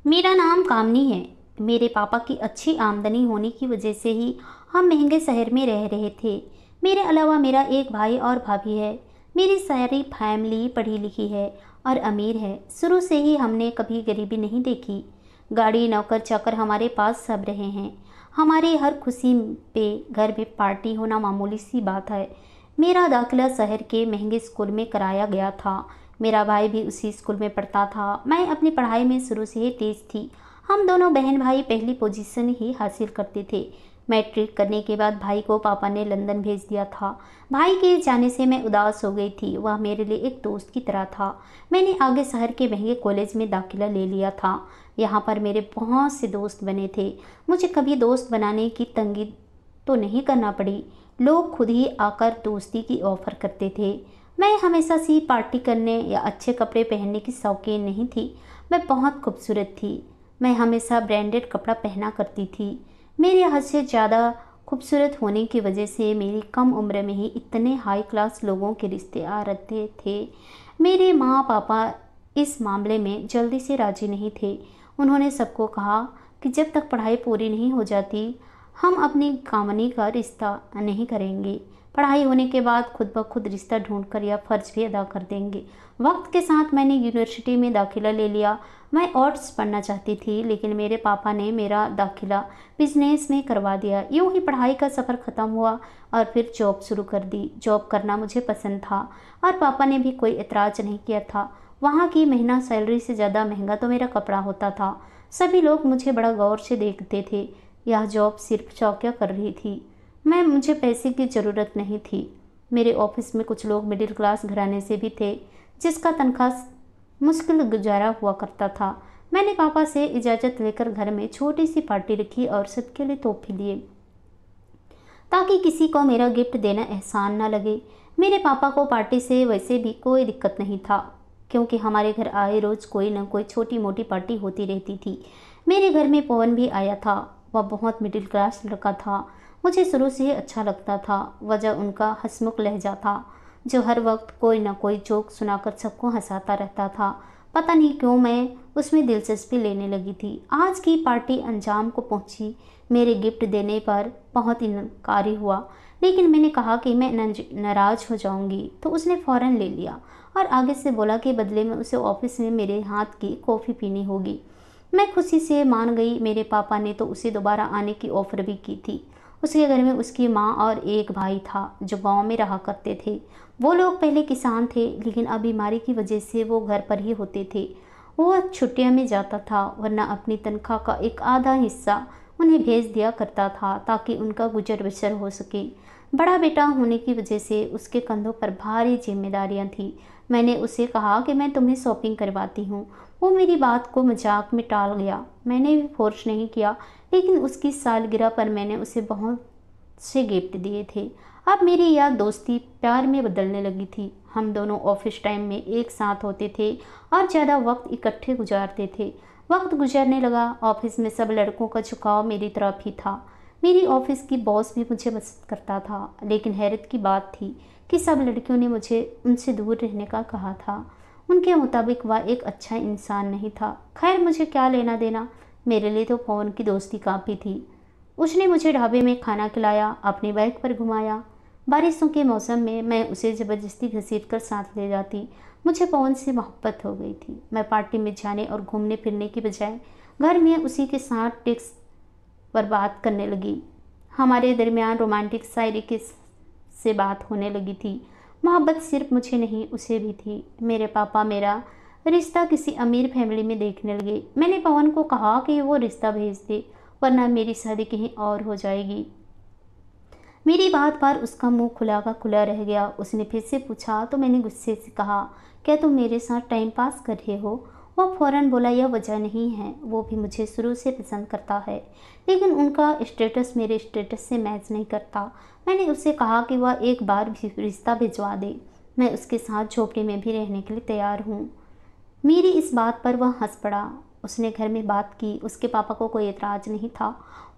मेरा नाम कामनी है। मेरे पापा की अच्छी आमदनी होने की वजह से ही हम महंगे शहर में रह रहे थे। मेरे अलावा मेरा एक भाई और भाभी है। मेरी सारी फैमिली पढ़ी लिखी है और अमीर है। शुरू से ही हमने कभी गरीबी नहीं देखी। गाड़ी नौकर चाकर हमारे पास सब रहे हैं। हमारी हर खुशी पे घर में पार्टी होना मामूली सी बात है। मेरा दाखिला शहर के महंगे स्कूल में कराया गया था। मेरा भाई भी उसी स्कूल में पढ़ता था। मैं अपनी पढ़ाई में शुरू से ही तेज थी। हम दोनों बहन भाई पहली पोजीशन ही हासिल करते थे। मैट्रिक करने के बाद भाई को पापा ने लंदन भेज दिया था। भाई के जाने से मैं उदास हो गई थी। वह मेरे लिए एक दोस्त की तरह था। मैंने आगे शहर के महंगे कॉलेज में दाखिला ले लिया था। यहाँ पर मेरे बहुत से दोस्त बने थे। मुझे कभी दोस्त बनाने की तंगी तो नहीं करना पड़ी। लोग खुद ही आकर दोस्ती की ऑफ़र करते थे। मैं हमेशा से पार्टी करने या अच्छे कपड़े पहनने की शौकीन नहीं थी। मैं बहुत खूबसूरत थी। मैं हमेशा ब्रांडेड कपड़ा पहना करती थी। मेरे हद से ज़्यादा खूबसूरत होने की वजह से मेरी कम उम्र में ही इतने हाई क्लास लोगों के रिश्ते आ रहे थे। मेरे माँ पापा इस मामले में जल्दी से राजी नहीं थे। उन्होंने सबको कहा कि जब तक पढ़ाई पूरी नहीं हो जाती हम अपनी कामनी का रिश्ता नहीं करेंगे। पढ़ाई होने के बाद खुद ब खुद रिश्ता ढूंढकर या फ़र्ज भी अदा कर देंगे। वक्त के साथ मैंने यूनिवर्सिटी में दाखिला ले लिया। मैं आर्ट्स पढ़ना चाहती थी, लेकिन मेरे पापा ने मेरा दाखिला बिजनेस में करवा दिया। यूँ ही पढ़ाई का सफ़र ख़त्म हुआ और फिर जॉब शुरू कर दी। जॉब करना मुझे पसंद था और पापा ने भी कोई एतराज़ नहीं किया था। वहाँ की महीना सैलरी से ज़्यादा महंगा तो मेरा कपड़ा होता था। सभी लोग मुझे बड़ा गौर से देखते थे। यह जॉब सिर्फ चौकिया कर रही थी। मुझे पैसे की ज़रूरत नहीं थी। मेरे ऑफिस में कुछ लोग मिडिल क्लास घराने से भी थे, जिसका तनख्वाह मुश्किल गुजारा हुआ करता था। मैंने पापा से इजाज़त लेकर घर में छोटी सी पार्टी रखी और सबके लिए तोहफे लिए, ताकि किसी को मेरा गिफ्ट देना एहसान ना लगे। मेरे पापा को पार्टी से वैसे भी कोई दिक्कत नहीं था, क्योंकि हमारे घर आए रोज़ कोई न कोई छोटी मोटी पार्टी होती रहती थी। मेरे घर में पवन भी आया था। वह बहुत मिडिल क्लास लड़का था। मुझे शुरू से ही अच्छा लगता था। वजह उनका हंसमुख लहजा था, जो हर वक्त कोई न कोई जोक सुनाकर सबको हंसाता रहता था। पता नहीं क्यों मैं उसमें दिलचस्पी लेने लगी थी। आज की पार्टी अंजाम को पहुंची। मेरे गिफ्ट देने पर बहुत इनकारी हुआ, लेकिन मैंने कहा कि मैं नाराज़ हो जाऊंगी, तो उसने फ़ौरन ले लिया और आगे से बोला कि बदले में उसे ऑफिस में मेरे हाथ की कॉफ़ी पीनी होगी। मैं खुशी से मान गई। मेरे पापा ने तो उसे दोबारा आने की ऑफ़र भी की थी। उसके घर में उसकी माँ और एक भाई था, जो गांव में रहा करते थे। वो लोग पहले किसान थे, लेकिन अब बीमारी की वजह से वो घर पर ही होते थे। वो छुट्टियों में जाता था, वरना अपनी तनख्वाह का एक आधा हिस्सा उन्हें भेज दिया करता था, ताकि उनका गुजर बसर हो सके। बड़ा बेटा होने की वजह से उसके कंधों पर भारी जिम्मेदारियां थी। मैंने उसे कहा कि मैं तुम्हें शॉपिंग करवाती हूँ। वो मेरी बात को मजाक में टाल गया। मैंने भी फोर्स नहीं किया, लेकिन उसकी सालगिरह पर मैंने उसे बहुत से गिफ्ट दिए थे। अब मेरी याद दोस्ती प्यार में बदलने लगी थी। हम दोनों ऑफिस टाइम में एक साथ होते थे और ज़्यादा वक्त इकट्ठे गुजारते थे। वक्त गुजरने लगा। ऑफिस में सब लड़कों का झुकाव मेरी तरफ ही था। मेरी ऑफिस की बॉस भी मुझे पसंद करता था, लेकिन हैरत की बात थी कि सब लड़कियों ने मुझे उनसे दूर रहने का कहा था। उनके मुताबिक वह एक अच्छा इंसान नहीं था। खैर, मुझे क्या लेना देना। मेरे लिए तो पवन की दोस्ती काफ़ी थी। उसने मुझे ढाबे में खाना खिलाया, अपनी बाइक पर घुमाया। बारिशों के मौसम में मैं उसे ज़बरदस्ती घसीट कर साथ ले जाती। मुझे पवन से मोहब्बत हो गई थी। मैं पार्टी में जाने और घूमने फिरने की बजाय घर में उसी के साथ टेक्स्ट पर बात करने लगी। हमारे दरमियान रोमांटिक शायरी के से बात होने लगी थी। मोहब्बत सिर्फ मुझे नहीं, उसे भी थी। मेरे पापा मेरा रिश्ता किसी अमीर फैमिली में देखने लगे। मैंने पवन को कहा कि वो रिश्ता भेज दे, वरना मेरी शादी कहीं और हो जाएगी। मेरी बात पर उसका मुंह खुला का खुला रह गया। उसने फिर से पूछा तो मैंने गुस्से से कहा, क्या तुम मेरे साथ टाइम पास कर रहे हो? वह फौरन बोला, यह वजह नहीं है। वो भी मुझे शुरू से पसंद करता है, लेकिन उनका स्टेटस मेरे स्टेटस से मैच नहीं करता। मैंने उससे कहा कि वह एक बार भी रिश्ता भिजवा दे। मैं उसके साथ झोपड़ी में भी रहने के लिए तैयार हूँ। मेरी इस बात पर वह हंस पड़ा। उसने घर में बात की। उसके पापा को कोई एतराज़ नहीं था।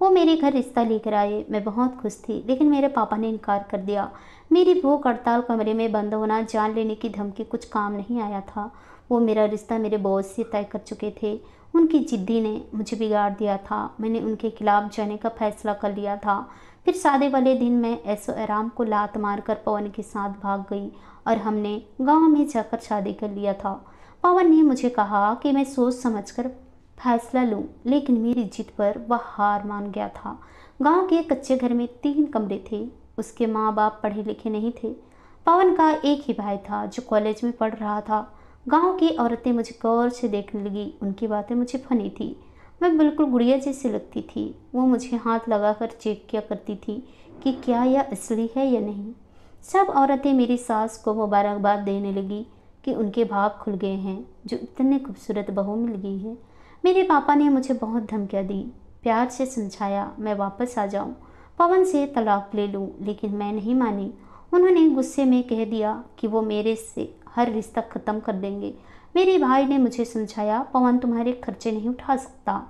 वो मेरे घर रिश्ता लेकर आए। मैं बहुत खुश थी, लेकिन मेरे पापा ने इनकार कर दिया। मेरी भूख हड़ताल, कमरे में बंद होना, जान लेने की धमकी कुछ काम नहीं आया था। वो मेरा रिश्ता मेरे बॉस से तय कर चुके थे। उनकी जिद्दी ने मुझे बिगाड़ दिया था। मैंने उनके खिलाफ जाने का फैसला कर लिया था। फिर शादी वाले दिन मैं ऐशो आराम को लात मारकर पवन के साथ भाग गई और हमने गांव में जाकर शादी कर लिया था। पवन ने मुझे कहा कि मैं सोच समझकर फैसला लूं, लेकिन मेरी जिद पर वह हार मान गया था। गांव के कच्चे घर में 3 कमरे थे। उसके माँ बाप पढ़े लिखे नहीं थे। पवन का एक ही भाई था जो कॉलेज में पढ़ रहा था। गांव की औरतें मुझे गौर से देखने लगी। उनकी बातें मुझे फनी थी। मैं बिल्कुल गुड़िया जैसी लगती थी। वो मुझे हाथ लगाकर चेक किया करती थी कि क्या यह असली है या नहीं। सब औरतें मेरी सास को मुबारकबाद देने लगी कि उनके भाग खुल गए हैं, जो इतने खूबसूरत बहू मिल गई है। मेरे पापा ने मुझे बहुत धमकियाँ दी, प्यार से समझाया मैं वापस आ जाऊं, पवन से तलाक ले लूं, लेकिन मैं नहीं मानी। उन्होंने गुस्से में कह दिया कि वो मेरे से हर रिश्ता ख़त्म कर देंगे। मेरे भाई ने मुझे समझाया, पवन तुम्हारे खर्चे नहीं उठा सकता।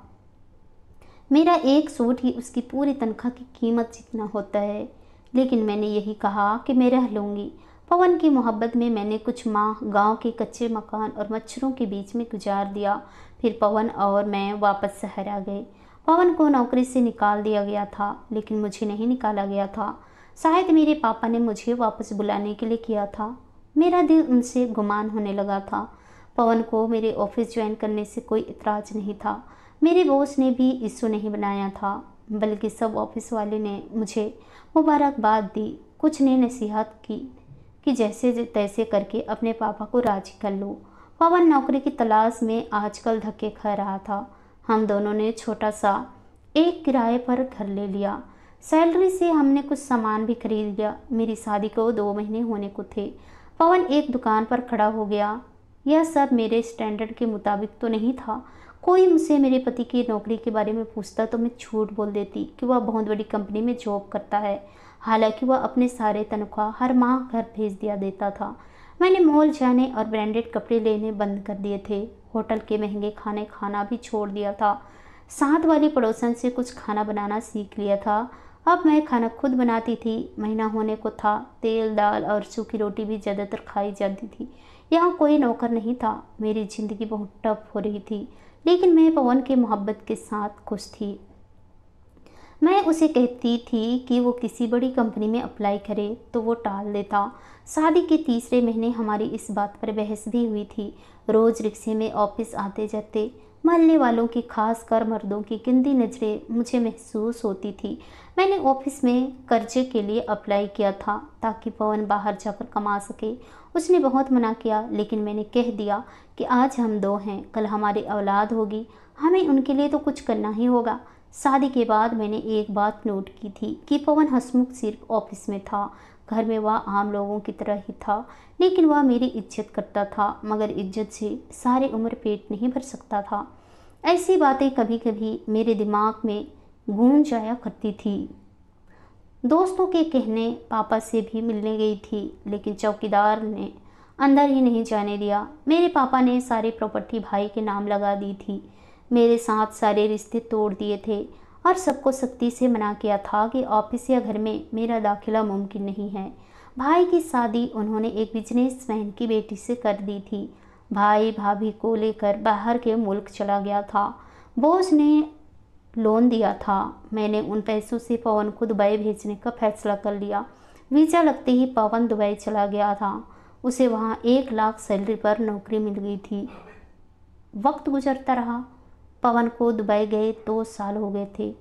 मेरा एक सूट ही उसकी पूरी तनख्वाह की कीमत जितना होता है। लेकिन मैंने यही कहा कि मैं रह लूँगी। पवन की मोहब्बत में मैंने कुछ माह गांव के कच्चे मकान और मच्छरों के बीच में गुजार दिया। फिर पवन और मैं वापस शहर आ गए। पवन को नौकरी से निकाल दिया गया था, लेकिन मुझे नहीं निकाला गया था। शायद मेरे पापा ने मुझे वापस बुलाने के लिए किया था। मेरा दिल उनसे गुमान होने लगा था। पवन को मेरे ऑफिस ज्वाइन करने से कोई इतराज़ नहीं था। मेरे बॉस ने भी इशू नहीं बनाया था, बल्कि सब ऑफिस वाले ने मुझे मुबारकबाद दी। कुछ ने नसीहत की कि जैसे तैसे करके अपने पापा को राजी कर लो। पवन नौकरी की तलाश में आजकल धक्के खा रहा था। हम दोनों ने छोटा सा एक किराए पर घर ले लिया। सैलरी से हमने कुछ सामान भी खरीद लिया। मेरी शादी को 2 महीने होने को थे। पवन एक दुकान पर खड़ा हो गया। यह सब मेरे स्टैंडर्ड के मुताबिक तो नहीं था। कोई मुझसे मेरे पति की नौकरी के बारे में पूछता तो मैं झूठ बोल देती कि वह बहुत बड़ी कंपनी में जॉब करता है। हालांकि वह अपने सारे तनख्वाह हर माह घर भेज दिया देता था। मैंने मॉल जाने और ब्रांडेड कपड़े लेने बंद कर दिए थे। होटल के महंगे खाने खाना भी छोड़ दिया था। साथ वाली पड़ोसन से कुछ खाना बनाना सीख लिया था। अब मैं खाना खुद बनाती थी। महीना होने को था। तेल दाल और सूखी रोटी भी ज़्यादातर खाई जाती थी। यहाँ कोई नौकर नहीं था। मेरी ज़िंदगी बहुत टफ हो रही थी, लेकिन मैं पवन के मोहब्बत के साथ खुश थी। मैं उसे कहती थी कि वो किसी बड़ी कंपनी में अप्लाई करे तो वो टाल देता। शादी के तीसरे महीने हमारी इस बात पर बहस भी हुई थी। रोज़ रिक्शे में ऑफिस आते जाते मोहल्ले वालों की, खासकर मर्दों की गंदी नज़रें मुझे महसूस होती थी। मैंने ऑफिस में कर्जे के लिए अप्लाई किया था ताकि पवन बाहर जाकर कमा सके। उसने बहुत मना किया, लेकिन मैंने कह दिया कि आज हम 2 हैं, कल हमारी औलाद होगी, हमें उनके लिए तो कुछ करना ही होगा। शादी के बाद मैंने एक बात नोट की थी कि पवन हंसमुख सिर्फ ऑफिस में था। घर में वह आम लोगों की तरह ही था, लेकिन वह मेरी इज्जत करता था, मगर इज्जत से सारी उम्र पेट नहीं भर सकता था। ऐसी बातें कभी कभी मेरे दिमाग में गूंज जाया करती थी। दोस्तों के कहने पापा से भी मिलने गई थी, लेकिन चौकीदार ने अंदर ही नहीं जाने दिया। मेरे पापा ने सारी प्रॉपर्टी भाई के नाम लगा दी थी। मेरे साथ सारे रिश्ते तोड़ दिए थे और सबको सख्ती से मना किया था कि ऑफिस या घर में मेरा दाखिला मुमकिन नहीं है। भाई की शादी उन्होंने एक बिजनेसमैन की बेटी से कर दी थी। भाई भाभी को लेकर बाहर के मुल्क चला गया था। बॉस ने लोन दिया था। मैंने उन पैसों से पवन को दुबई भेजने का फैसला कर लिया। वीज़ा लगते ही पवन दुबई चला गया था। उसे वहाँ 1 लाख सैलरी पर नौकरी मिल गई थी। वक्त गुजरता रहा। पवन को दुबई गए 2 साल हो गए थे।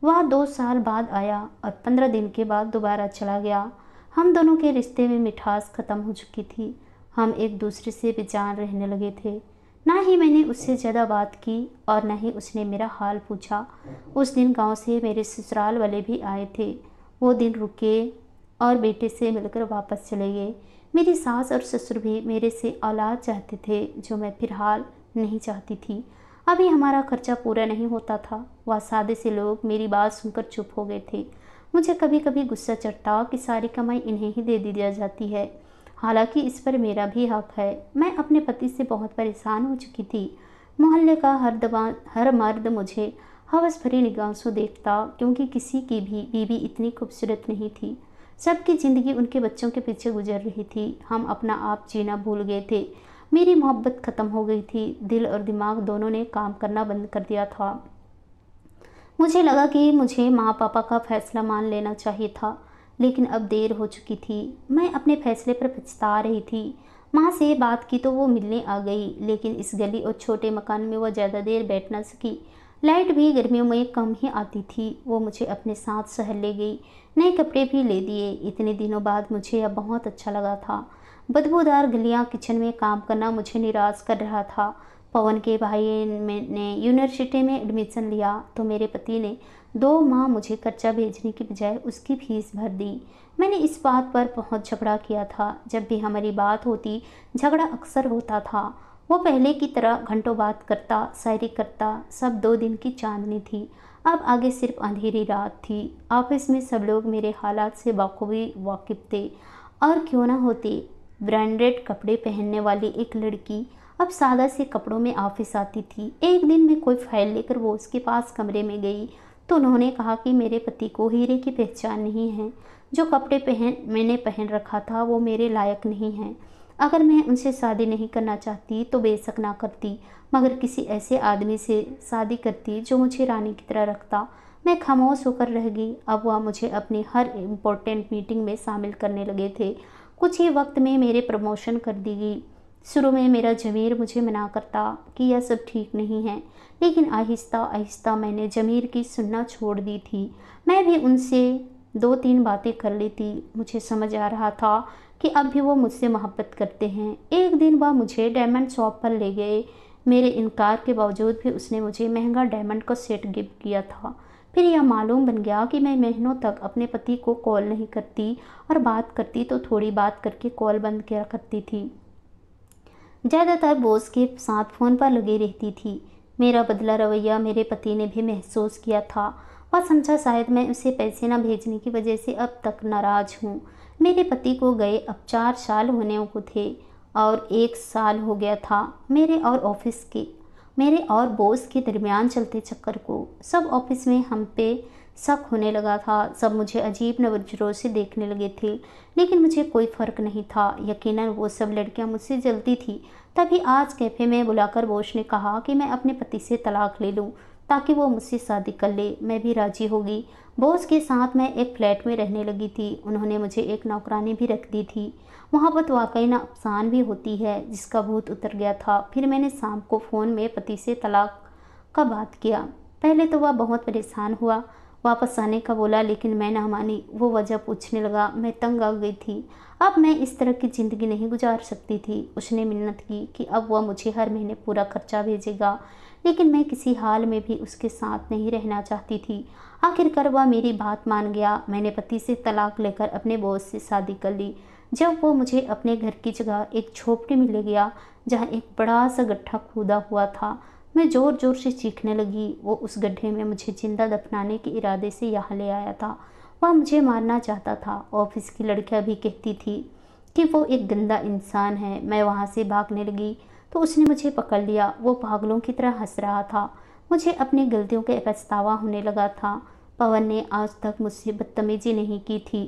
वह 2 साल बाद आया और 15 दिन के बाद दोबारा चला गया। हम दोनों के रिश्ते में मिठास ख़त्म हो चुकी थी। हम एक दूसरे से बेजान रहने लगे थे। ना ही मैंने उससे ज़्यादा बात की और ना ही उसने मेरा हाल पूछा। उस दिन गांव से मेरे ससुराल वाले भी आए थे। वो दिन रुके और बेटे से मिलकर वापस चले गए। मेरी सास और ससुर भी मेरे से औलाद चाहते थे, जो मैं फिलहाल नहीं चाहती थी। अभी हमारा खर्चा पूरा नहीं होता था। वह सादे से लोग मेरी बात सुनकर चुप हो गए थे। मुझे कभी कभी गुस्सा चढ़ता कि सारी कमाई इन्हें ही दे दी जाती है, हालांकि इस पर मेरा भी हक है। मैं अपने पति से बहुत परेशान हो चुकी थी। मोहल्ले का हर मर्द मुझे हवस भरी निगाहों से देखता, क्योंकि किसी की भी बीवी इतनी खूबसूरत नहीं थी। सबकी ज़िंदगी उनके बच्चों के पीछे गुजर रही थी। हम अपना आप जीना भूल गए थे। मेरी मोहब्बत ख़त्म हो गई थी। दिल और दिमाग दोनों ने काम करना बंद कर दिया था। मुझे लगा कि मुझे माँ पापा का फैसला मान लेना चाहिए था, लेकिन अब देर हो चुकी थी। मैं अपने फैसले पर पछता रही थी। माँ से बात की तो वो मिलने आ गई, लेकिन इस गली और छोटे मकान में वो ज़्यादा देर बैठ ना सकी। लाइट भी गर्मियों में कम ही आती थी। वो मुझे अपने साथ शहर ले गई, नए कपड़े भी ले दिए। इतने दिनों बाद मुझे अब बहुत अच्छा लगा था। बदबूदार गलियाँ, किचन में काम करना मुझे निराश कर रहा था। पवन के भाई ने यूनिवर्सिटी में एडमिशन लिया तो मेरे पति ने 2 माह मुझे कर्जा भेजने की बजाय उसकी फीस भर दी। मैंने इस बात पर बहुत झगड़ा किया था। जब भी हमारी बात होती, झगड़ा अक्सर होता था। वो पहले की तरह घंटों बात करता, शायरी करता। सब 2 दिन की चांदनी थी। अब आगे सिर्फ अंधेरी रात थी। ऑफिस में सब लोग मेरे हालात से बखूबी वाकिफ थे। और क्यों ना होते, ब्रांडेड कपड़े पहनने वाली एक लड़की अब सादा से कपड़ों में ऑफिस आती थी। एक दिन मैं कोई फाइल लेकर वो उसके पास कमरे में गई तो उन्होंने कहा कि मेरे पति को हीरे की पहचान नहीं है। जो कपड़े मैंने पहन रखा था वो मेरे लायक नहीं है। अगर मैं उनसे शादी नहीं करना चाहती तो बेशक ना करती, मगर किसी ऐसे आदमी से शादी करती जो मुझे रानी की तरह रखता। मैं खामोश होकर रह गई। अब वह मुझे अपनी हर इम्पोर्टेंट मीटिंग में शामिल करने लगे थे। कुछ ही वक्त में मेरे प्रमोशन कर दी गई। शुरू में मेरा ज़मीर मुझे मना करता कि यह सब ठीक नहीं है, लेकिन आहिस्ता आहिस्ता मैंने ज़मीर की सुनना छोड़ दी थी। मैं भी उनसे 2-3 बातें कर लेती। मुझे समझ आ रहा था कि अब भी वो मुझसे मोहब्बत करते हैं। एक दिन वह मुझे डायमंड शॉप पर ले गए। मेरे इनकार के बावजूद भी उसने मुझे महंगा डायमंड का सेट गिफ्ट किया था। फिर यह मालूम बन गया कि मैं महीनों तक अपने पति को कॉल नहीं करती, और बात करती तो थोड़ी बात करके कॉल बंद किया करती थी। ज़्यादातर बॉस के साथ फ़ोन पर लगी रहती थी। मेरा बदला रवैया मेरे पति ने भी महसूस किया था। वह समझा शायद मैं उसे पैसे न भेजने की वजह से अब तक नाराज़ हूँ। मेरे पति को गए अब 4 साल होने को थे और 1 साल हो गया था मेरे और बॉस के दरमियान चलते चक्कर को। सब ऑफिस में हम पे शक होने लगा था। सब मुझे अजीब नज़रों से देखने लगे थे, लेकिन मुझे कोई फ़र्क नहीं था। यकीनन वो सब लड़कियां मुझसे जलती थी। तभी आज कैफ़े में बुलाकर बॉस ने कहा कि मैं अपने पति से तलाक ले लूं ताकि वो मुझसे शादी कर ले। मैं भी राज़ी हो गई। बॉस के साथ मैं एक फ्लैट में रहने लगी थी। उन्होंने मुझे एक नौकरानी भी रख दी थी। मोहब्बत वाकई ना अफसान भी होती है जिसका भूत उतर गया था। फिर मैंने शाम को फ़ोन में पति से तलाक का बात किया। पहले तो वह बहुत परेशान हुआ, वापस आने का बोला, लेकिन मैं ना मानी। वो वजह पूछने लगा। मैं तंग आ गई थी। अब मैं इस तरह की ज़िंदगी नहीं गुजार सकती थी। उसने मिन्नत की कि अब वह मुझे हर महीने पूरा खर्चा भेजेगा, लेकिन मैं किसी हाल में भी उसके साथ नहीं रहना चाहती थी। आखिरकार वह मेरी बात मान गया। मैंने पति से तलाक लेकर अपने बॉस से शादी कर ली। जब वो मुझे अपने घर की जगह एक झोपड़ी में ले गया जहाँ एक बड़ा सा गड्ढा खोदा हुआ था, मैं ज़ोर ज़ोर से चीखने लगी। वो उस गड्ढे में मुझे जिंदा दफनाने के इरादे से यहाँ ले आया था। वह मुझे मारना चाहता था। ऑफिस की लड़कियाँ भी कहती थी कि वो एक गंदा इंसान है। मैं वहाँ से भागने लगी तो उसने मुझे पकड़ लिया। वो पागलों की तरह हंस रहा था। मुझे अपनी गलतियों के पछतावा होने लगा था। पवन ने आज तक मुझसे बदतमीजी नहीं की थी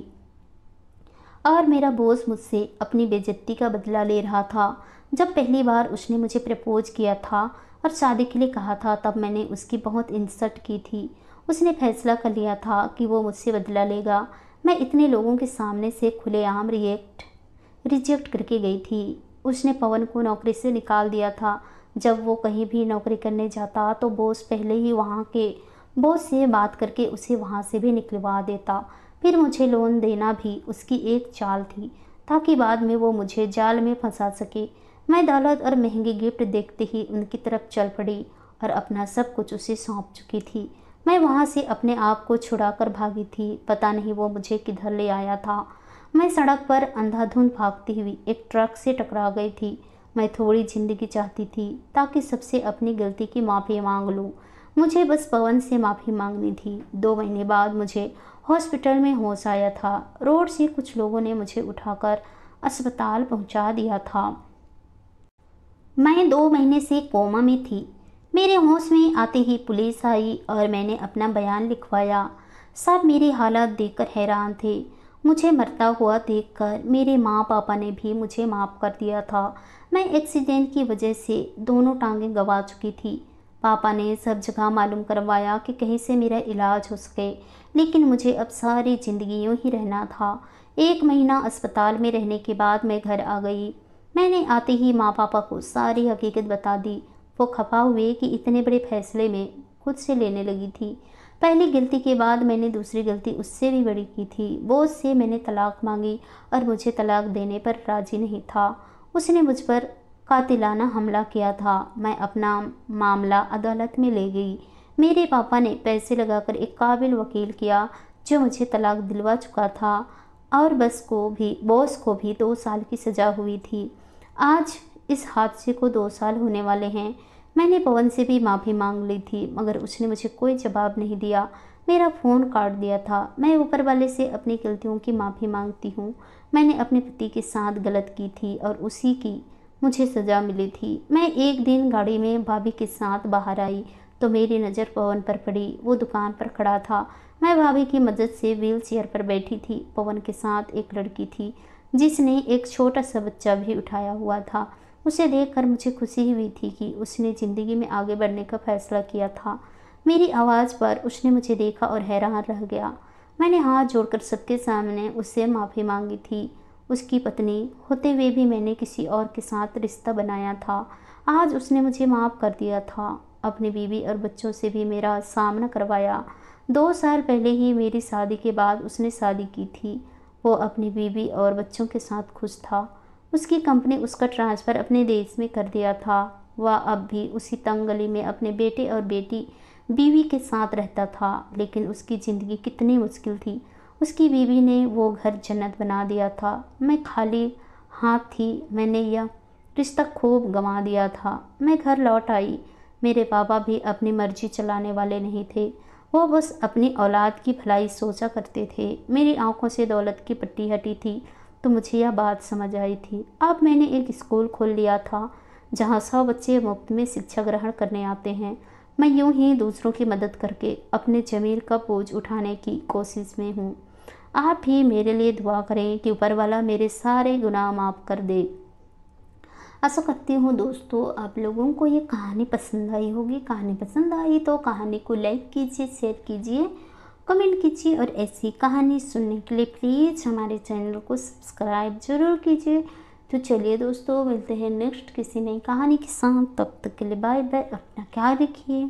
और मेरा बॉस मुझसे अपनी बेइज्जती का बदला ले रहा था। जब पहली बार उसने मुझे प्रपोज किया था और शादी के लिए कहा था, तब मैंने उसकी बहुत इंसल्ट की थी। उसने फैसला कर लिया था कि वो मुझसे बदला लेगा। मैं इतने लोगों के सामने से खुलेआम रिजेक्ट करके गई थी। उसने पवन को नौकरी से निकाल दिया था। जब वो कहीं भी नौकरी करने जाता तो बॉस पहले ही वहाँ के बॉस से बात करके उसे वहाँ से भी निकलवा देता। फिर मुझे लोन देना भी उसकी एक चाल थी ताकि बाद में वो मुझे जाल में फंसा सके। मैं दौलत और महंगे गिफ्ट देखते ही उनकी तरफ चल पड़ी और अपना सब कुछ उसे सौंप चुकी थी। मैं वहाँ से अपने आप को छुड़ाकर भागी थी। पता नहीं वो मुझे किधर ले आया था। मैं सड़क पर अंधाधुंध भागती हुई एक ट्रक से टकरा गई थी। मैं थोड़ी ज़िंदगी चाहती थी ताकि सबसे अपनी गलती की माफ़ी मांग लूँ। मुझे बस पवन से माफ़ी मांगनी थी। 2 महीने बाद मुझे हॉस्पिटल में होश आया था। रोड से कुछ लोगों ने मुझे उठाकर अस्पताल पहुंचा दिया था। मैं 2 महीने से कोमा में थी। मेरे होश में आते ही पुलिस आई और मैंने अपना बयान लिखवाया। सब मेरी हालत देखकर हैरान थे। मुझे मरता हुआ देखकर मेरे माँ पापा ने भी मुझे माफ़ कर दिया था। मैं एक्सीडेंट की वजह से दोनों टांगें गंवा चुकी थी। पापा ने सब जगह मालूम करवाया कि कहीं से मेरा इलाज हो सके, लेकिन मुझे अब सारी ज़िंदगी यूँ ही रहना था। 1 महीना अस्पताल में रहने के बाद मैं घर आ गई। मैंने आते ही माँ पापा को सारी हकीकत बता दी। वो खफा हुए कि इतने बड़े फैसले में खुद से लेने लगी थी। पहली गलती के बाद मैंने दूसरी गलती उससे भी बड़ी की थी। वो उससे मैंने तलाक मांगी और मुझे तलाक देने पर राज़ी नहीं था। उसने मुझ पर कातिलाना हमला किया था। मैं अपना मामला अदालत में ले गई। मेरे पापा ने पैसे लगाकर एक काबिल वकील किया जो मुझे तलाक दिलवा चुका था और बॉस को भी 2 साल की सज़ा हुई थी। आज इस हादसे को 2 साल होने वाले हैं। मैंने पवन से भी माफ़ी मांग ली थी, मगर उसने मुझे कोई जवाब नहीं दिया। मेरा फ़ोन काट दिया था। मैं ऊपर वाले से अपनी गलतियों की माफ़ी मांगती हूँ। मैंने अपने पति के साथ गलत की थी और उसी की मुझे सज़ा मिली थी। मैं एक दिन गाड़ी में भाभी के साथ बाहर आई तो मेरी नज़र पवन पर पड़ी। वो दुकान पर खड़ा था। मैं भाभी की मदद से व्हील चेयर पर बैठी थी। पवन के साथ एक लड़की थी जिसने एक छोटा सा बच्चा भी उठाया हुआ था। उसे देखकर मुझे खुशी हुई थी कि उसने ज़िंदगी में आगे बढ़ने का फ़ैसला किया था। मेरी आवाज़ पर उसने मुझे देखा और हैरान रह गया। मैंने हाथ जोड़कर सबके सामने उससे माफ़ी मांगी थी। उसकी पत्नी होते हुए भी मैंने किसी और के साथ रिश्ता बनाया था। आज उसने मुझे माफ़ कर दिया था। अपनी बीवी और बच्चों से भी मेरा सामना करवाया। 2 साल पहले ही मेरी शादी के बाद उसने शादी की थी। वो अपनी बीवी और बच्चों के साथ खुश था। उसकी कंपनी उसका ट्रांसफ़र अपने देश में कर दिया था। वह अब भी उसी तंग गली में अपने बेटे और बेटी बीवी के साथ रहता था। लेकिन उसकी ज़िंदगी कितनी मुश्किल थी। उसकी बीवी ने वो घर जन्नत बना दिया था। मैं खाली हाथ थी। मैंने यह रिश्ता खूब गंवा दिया था। मैं घर लौट आई। मेरे पापा भी अपनी मर्जी चलाने वाले नहीं थे। वो बस अपनी औलाद की भलाई सोचा करते थे। मेरी आंखों से दौलत की पट्टी हटी थी तो मुझे यह बात समझ आई थी। अब मैंने एक स्कूल खोल लिया था जहाँ 100 बच्चे मुफ्त में शिक्षा ग्रहण करने आते हैं। मैं यूं ही दूसरों की मदद करके अपने ज़मीर का बोझ उठाने की कोशिश में हूँ। आप भी मेरे लिए दुआ करें कि ऊपर वाला मेरे सारे गुनाह माफ़ कर दे। आशा करती हूँ दोस्तों आप लोगों को ये कहानी पसंद आई होगी। कहानी पसंद आई तो कहानी को लाइक कीजिए, शेयर कीजिए, कमेंट कीजिए और ऐसी कहानी सुनने के लिए प्लीज़ हमारे चैनल को सब्सक्राइब ज़रूर कीजिए। तो चलिए दोस्तों मिलते हैं नेक्स्ट किसी नई कहानी के साथ। तब तक के लिए बाय बाय। अपना ख्याल रखिए।